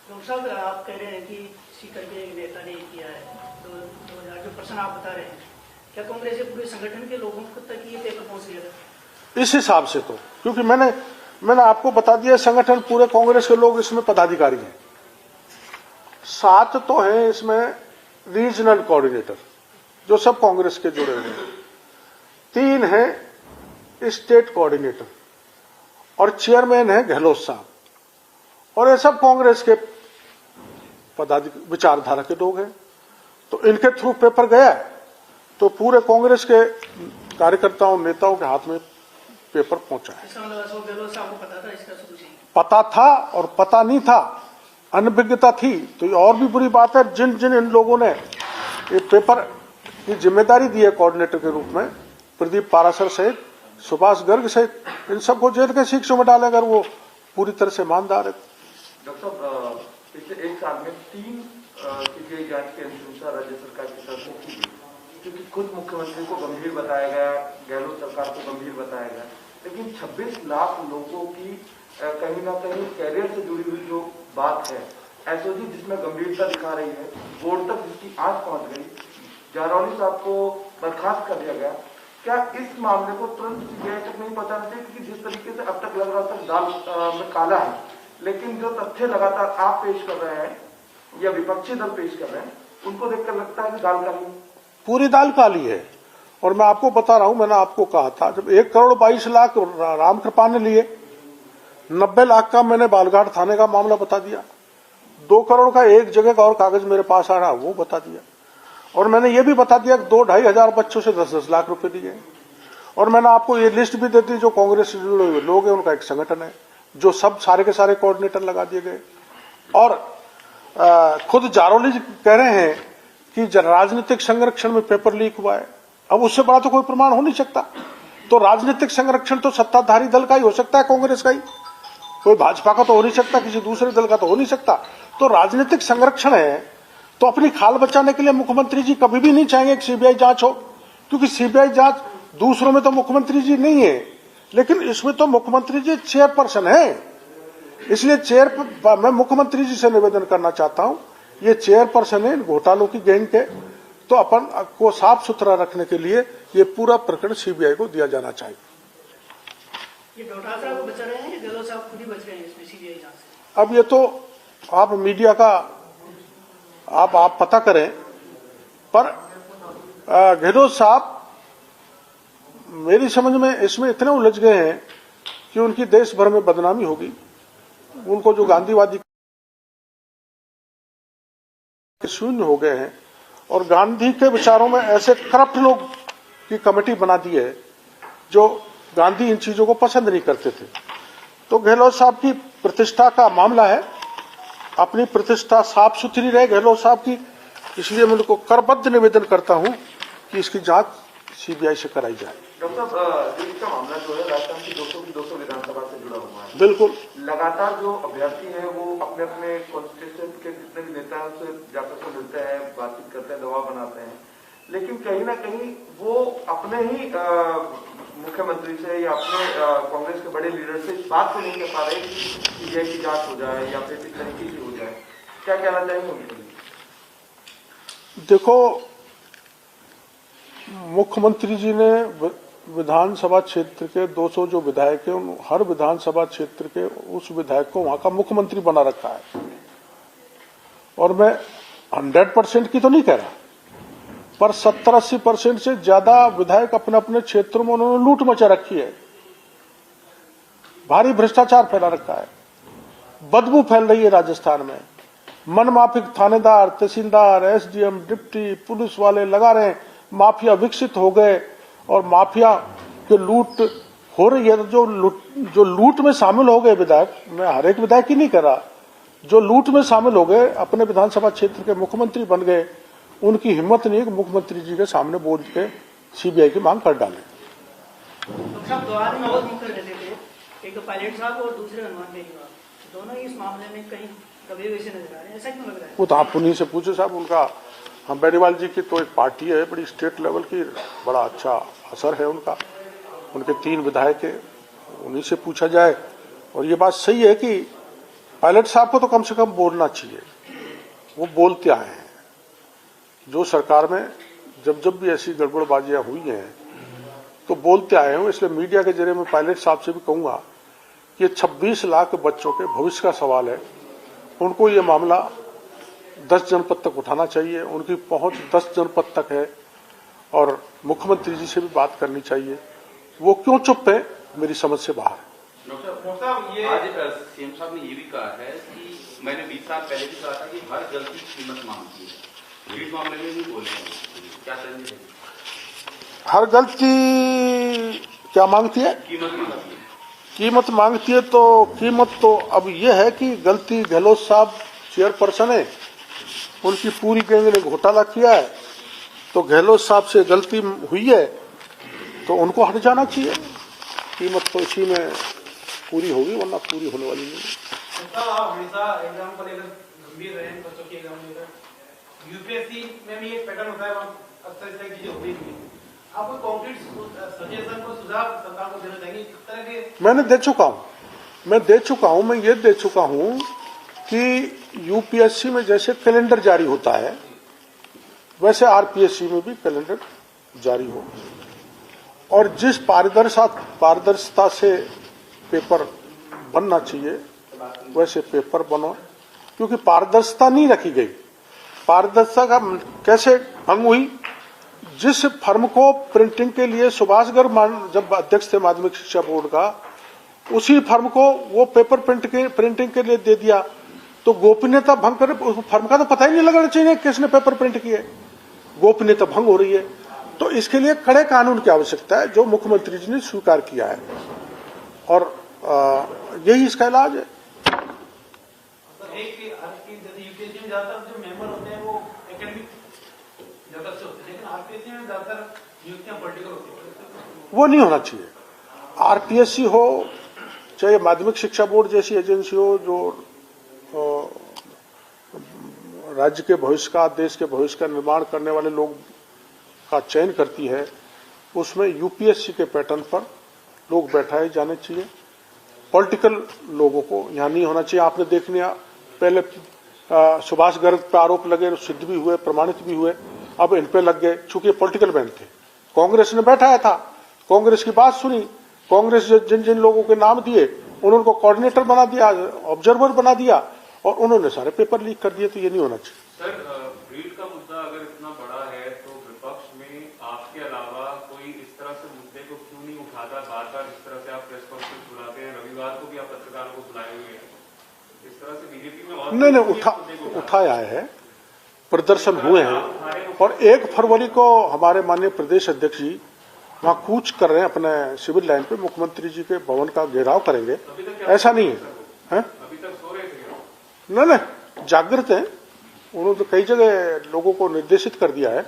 Doctor साहब, आप कह रहे हैं कि सीकर के एक नेता ने किया है, तो 2000 जो प्रश्न आप बता रहे हैं, क्या कांग्रेस के पूरे संगठन के लोगों तक ये पेपर पहुंच गया था? इस हिसाब से तो, क्योंकि मैंने आपको बता दिया, संगठन पूरे कांग्रेस के लोग इसमें पदाधिकारी हैं। 7 तो हैं इसमें रीजनल कोऑर्डिनेटर जो सब कांग्रेस के जुड़े हुए हैं, 3 हैं स्टेट कोऑर्डिनेटर और चेयरमैन है गहलोत साहब, और ये सब कांग्रेस के विचारधारा के लोग हैं। तो इनके थ्रू पेपर गया तो पूरे कांग्रेस के कार्यकर्ताओं नेताओं के हाथ में पेपर पहुंचा है। गहलोत साहब को पता था इसका शुरू से? पता था और पता नहीं था, अनभिज्ञता थी। तो ये और भी बुरी बात है, जिन जिन इन लोगों ने ये पेपर की जिम्मेदारी दी है कोऑर्डिनेटर के रूप में, प्रदीप पाराशर सहित, सुभाष गर्ग सहित, इन सबको जेल के शिक्षों में डाले अगर वो पूरी तरह से ईमानदार है। डॉक्टर साहब, पिछले 1 साल में 3 सीबीआई जांच के अनुसार राज्य सरकार की तरफ से की गई, क्योंकि खुद मुख्यमंत्री को गंभीर बताया गया, गहलोत सरकार को गंभीर बताया गया, लेकिन 26 लाख लोगों की कहीं ना कहीं कैरियर से जुड़ी हुई जो बात है, एसओजी जिसमें गंभीरता दिखा रही है, बोर्ड तक जिसकी आंच पहुंच गई, जारौली साहब को बर्खास्त कर दिया गया, क्या इस मामले को तुरंत सीबीआई तक नहीं पहुंचाना चाहिए? क्योंकि जिस तरीके से अब तक लग रहा था दाल में काला है, लेकिन जो तथ्य लगातार आप पेश कर रहे हैं या विपक्षी दल पेश कर रहे हैं, उनको देखकर लगता है कि दाल काली, पूरी दाल काली है। और मैं आपको बता रहा हूं, मैंने आपको कहा था, जब 1,22,00,000 रामकृपा ने लिए, 90 लाख का मैंने बालघाट थाने का मामला बता दिया, 2 करोड़ का एक जगह का और कागज मेरे पास आ रहा वो बता दिया, और मैंने ये भी बता दिया कि 2-2.5 हजार बच्चों से 10-10 लाख रुपए दिए। और मैंने आपको ये लिस्ट भी दे दी, जो कांग्रेस से लोग हैं उनका एक संगठन है, जो सब सारे के सारे कोऑर्डिनेटर लगा दिए गए। और खुद जारौली कह रहे हैं कि राजनीतिक संरक्षण में पेपर लीक हुआ है। अब उससे बड़ा तो कोई प्रमाण हो नहीं सकता। तो राजनीतिक संरक्षण तो सत्ताधारी दल का ही हो सकता है, कांग्रेस का ही, कोई भाजपा का तो हो नहीं सकता, किसी दूसरे दल का तो हो नहीं सकता। तो राजनीतिक संरक्षण है, तो अपनी खाल बचाने के लिए मुख्यमंत्री जी कभी भी नहीं चाहेंगे कि सीबीआई जांच हो, क्योंकि सीबीआई जांच दूसरों में तो मुख्यमंत्री जी नहीं है, लेकिन इसमें तो मुख्यमंत्री जी चेयरपर्सन है। इसलिए मैं मुख्यमंत्री जी से निवेदन करना चाहता हूं, ये चेयरपर्सन है घोटालों की गैंग के, तो अपन को साफ सुथरा रखने के लिए ये पूरा प्रकरण सीबीआई को दिया जाना चाहिए। ये डॉक्टर साहब को बचा रहे हैं, गहलोत साहब खुद ही बच रहे हैं इसमें सीबीआई जांच से? अब ये तो आप मीडिया का आप पता करें, पर गहलोत साहब मेरी समझ में इसमें इतने उलझ गए हैं कि उनकी देश भर में बदनामी होगी। उनको जो गांधीवादी शून्य हो गए हैं, और गांधी के विचारों में ऐसे करप्ट लोग की कमेटी बना दी है जो गांधी इन चीजों को पसंद नहीं करते थे। तो गहलोत साहब की प्रतिष्ठा का मामला है, अपनी प्रतिष्ठा साफ सुथरी रहे गहलोत साहब की, इसलिए मैं उनको करबद्ध निवेदन करता हूं कि इसकी जांच सीबीआई से कराई जाए। डॉक्टर साहब, इसका मामला जो है राजस्थान की 200 विधानसभा से जुड़ा हुआ है। बिल्कुल, लगातार जो अभ्यर्थी है वो अपने अपने कॉन्स्टिट्यूशन के जितने भी नेताओं से जाकर के मिलते हैं, बातचीत करते हैं, दबाव बनाते हैं, लेकिन कहीं ना कहीं वो अपने ही मुख्यमंत्री से या अपने कांग्रेस के बड़े लीडर से इस बात को नहीं कह पा रहे कि सीबीआई की जांच हो जाए या फिर इस तरीके की हो जाए। क्या कहना चाहेंगे उनके लिए? देखो, मुख्यमंत्री जी ने विधानसभा क्षेत्र के 200 जो विधायक हैं, उन हर विधानसभा क्षेत्र के उस विधायक को वहां का मुख्यमंत्री बना रखा है। और मैं 100% की तो नहीं कह रहा, पर 70-80% से ज्यादा विधायक अपने अपने क्षेत्रों में उन्होंने लूट मचा रखी है, भारी भ्रष्टाचार फैला रखा है, बदबू फैल रही है राजस्थान में, मनमाफिक थानेदार, तहसीलदार, एसडीएम, डिप्टी पुलिस वाले लगा रहे हैं, माफिया विकसित हो गए और माफिया के लूट हो रही है। जो लूट में शामिल हो गए विधायक, मैं हर एक विधायक ही नहीं कर रहा, जो लूट में शामिल हो गए, अपने विधानसभा क्षेत्र के मुख्यमंत्री बन गए, उनकी हिम्मत नहीं है कि मुख्यमंत्री जी के सामने बोल के सीबीआई की मांग कर डालें। डॉक्टर साहब, 2 आदमी और मुकर रहते थे, एक तो पायलट साहब और दूसरे हनुमान बेनीवाल, दोनों ही इस मामले में कहीं दबे हुए से नजर आ रहे हैं, ऐसा क्यों लग रहा है? वो तो आप उन्हीं से पूछे साहब, उनका हम बेनीवाल जी की तो एक पार्टी है बड़ी स्टेट लेवल की, बड़ा अच्छा असर है उनका, उनके 3 विधायक है, उन्हीं से पूछा जाए। और ये बात सही है कि पायलट साहब को तो कम से कम बोलना चाहिए, वो बोलते आए हैं। जो सरकार में जब भी ऐसी गड़बड़बाजियां हुई हैं तो बोलते आए हैं, इसलिए मीडिया के जरिए मैं पायलट साहब से भी कहूंगा कि 26 लाख बच्चों के भविष्य का सवाल है, उनको ये मामला 10 जनपद तक उठाना चाहिए, उनकी पहुंच 10 जनपद तक है और मुख्यमंत्री जी से भी बात करनी चाहिए। वो क्यों चुप है, मेरी समझ से बाहर है। डॉक्टर साहब, ये आज सीएम साहब ने ये भी कहा है कि मैंने 20 साल पहले भी कहा था कि हर गलती कीमत मांगती है, लीड मामले में भी बोले हैं, क्या करेंगे? हर गलती क्या मांगती है? कीमत मांगती है। तो कीमत तो अब ये है कि गलती गहलोत साहब चेयरपर्सन है, उनकी पूरी गैंग ने घोटाला किया है, तो गहलोत साहब से गलती हुई है तो उनको हट जाना चाहिए। कीमत तो इसी में पूरी होगी, वरना पूरी होने वाली नहीं। आप हमेशा एग्जाम को लेकर गंभीर रहे हैं, बच्चों के एग्जाम लेकर। यूपीएससी में भी एक पैटर्न होता है, अक्सर इस तरह की चीजें होती हैं। आप कोई कॉन्क्रीट सजेशन को सुझाव सरकार को देना चाहेंगे किस तरह के? मैं दे चुका हूं कि यूपीएससी में जैसे कैलेंडर जारी होता है वैसे आरपीएससी में भी कैलेंडर जारी हो, और जिस पारदर्शिता से पेपर बनना चाहिए वैसे पेपर बनो, क्योंकि पारदर्शिता नहीं रखी गई। पारदर्शिता का कैसे भंग हुई? जिस फर्म को प्रिंटिंग के लिए सुभाष गर्ग जब अध्यक्ष थे माध्यमिक शिक्षा बोर्ड का, उसी फर्म को वो पेपर प्रिंटिंग के लिए दे दिया, तो गोपनीयता भंग कर फर्म का तो पता ही नहीं लगना चाहिए किसने पेपर प्रिंट किए, गोपनीयता भंग हो रही है। तो इसके लिए कड़े कानून की आवश्यकता है, जो मुख्यमंत्री जी ने स्वीकार किया है, और यही इसका इलाज है। यूपीएससी में ज्यादातर जो मेंबर होते हैं वो एकेडमिक ज्यादा से होते हैं, लेकिन आरपीएससी में ज्यादातर नियुक्तियां पॉलिटिकल होती है। वो नहीं होना चाहिए। आरपीएससी हो चाहे माध्यमिक शिक्षा बोर्ड जैसी एजेंसी हो, जो राज्य के भविष्य का, देश के भविष्य का निर्माण करने वाले लोग का चयन करती है, उसमें यूपीएससी के पैटर्न पर लोग बैठाए जाने चाहिए। पॉलिटिकल लोगों को यहां नहीं होना चाहिए। आपने देख लिया, पहले सुभाष गर्ग पर आरोप लगे, सिद्ध भी हुए, प्रमाणित भी हुए, अब इन पे लग गए, चूंकि पॉलिटिकल मैन थे। कांग्रेस ने बैठाया था, कांग्रेस की बात सुनी, कांग्रेस जिन जिन लोगों के नाम दिए उनको कोऑर्डिनेटर बना दिया, ऑब्जर्वर बना दिया, और उन्होंने सारे पेपर लीक कर दिए। तो ये नहीं होना चाहिए। सर, रीट का मुद्दा अगर इतना बड़ा है तो विपक्ष में आपके अलावा कोई इस तरह से मुद्दे को क्यों नहीं उठाता? बार बार इस तरह से आप प्रेस कॉन्फ्रेंस बुलाते हैं, रविवार को भी आप पत्रकारों को बुलाए हुए हैं, इस तरह से बीजेपी में और नहीं उठाया है, प्रदर्शन हुए हैं, और 1 फरवरी को हमारे माननीय प्रदेश अध्यक्ष जी वहां कूच कर रहे हैं अपने सिविल लाइन पे, मुख्यमंत्री जी के भवन का घेराव करेंगे। ऐसा नहीं है, अभी तक सो रहे थे? नहीं, जागृत हैं। उन्होंने तो कई जगह लोगों को निर्देशित कर दिया है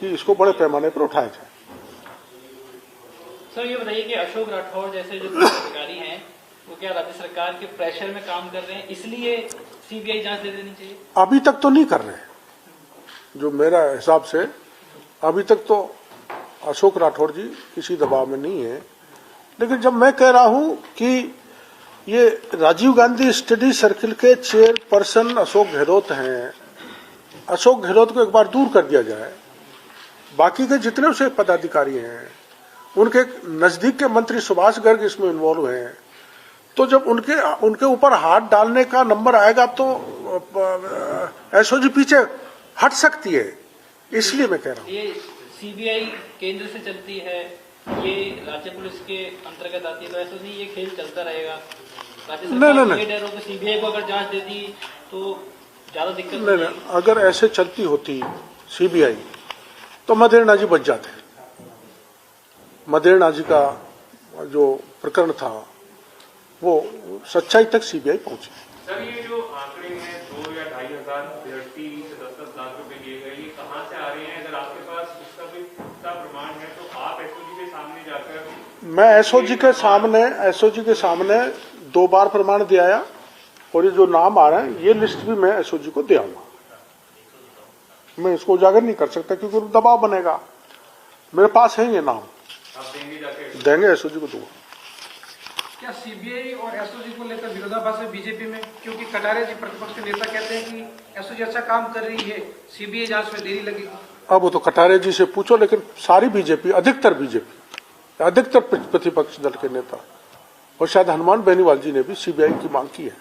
कि इसको बड़े पैमाने पर उठाया जाए। सर, ये बताइए कि अशोक राठौर जैसे जो अधिकारी हैं वो क्या राज्य सरकार के प्रेशर में काम कर रहे हैं, इसलिए सीबीआई जांच दे देनी चाहिए? अभी तक तो नहीं कर रहे हैं, जो मेरा हिसाब से अभी तक तो अशोक राठौर जी किसी दबाव में नहीं है। लेकिन जब मैं कह रहा हूं कि ये राजीव गांधी स्टडी सर्किल के चेयरपर्सन अशोक गहलोत हैं, अशोक गहलोत को एक बार दूर कर दिया जाए, बाकी के जितने उसे पदाधिकारी हैं, उनके नजदीक के मंत्री सुभाष गर्ग इसमें इन्वॉल्व हैं, तो जब उनके ऊपर हाथ डालने का नंबर आएगा तो एसओजी पीछे हट सकती है। इसलिए मैं कह रहा हूँ ये सीबीआई केंद्र से चलती है, ये राज्य पुलिस के अंतर्गत आती है, तो ऐसा नहीं ये खेल चलता रहेगा? राज्य सरकार ये डर हो कि सीबीआई को अगर जांच दे दी तो ज्यादा दिक्कत नहीं, अगर ऐसे चलती होती सीबीआई तो मदेरणा जी बच जाते। मदेरणा जी का जो प्रकरण था वो सच्चाई तक सीबीआई पहुंची। सर, ये जो आंकड़े हैं 2 या 2,500 अभ्यर्थी से 10-10 लाख रुपए लिए गए, ये कहाँ से आ रहे हैं? अगर आपके पास इसका कोई पुख्ता प्रमाण है तो आप एसओजी के सामने जाकर। मैं एसओजी के सामने 2 बार प्रमाण दे आया, और ये जो नाम आ रहे हैं ये लिस्ट भी मैं एसओजी को दे आऊंगा। मैं इसको उजागर नहीं कर सकता क्योंकि दबाव बनेगा। मेरे पास है ये नाम, आप देंगे जाके? देंगे, एसओजी को दूंगा। क्या सीबीआई और एसओजी को लेकर विरोधाभास है बीजेपी में? क्योंकि कटारिया जी प्रतिपक्ष के नेता कहते हैं कि एसओजी अच्छा काम कर रही है, सीबीआई जांच में देरी लगेगी। अब वो तो कटारिया जी से पूछो, लेकिन सारी बीजेपी, अधिकतर प्रतिपक्ष दल के नेता और शायद हनुमान बेनीवाल जी ने भी सीबीआई की मांग की है।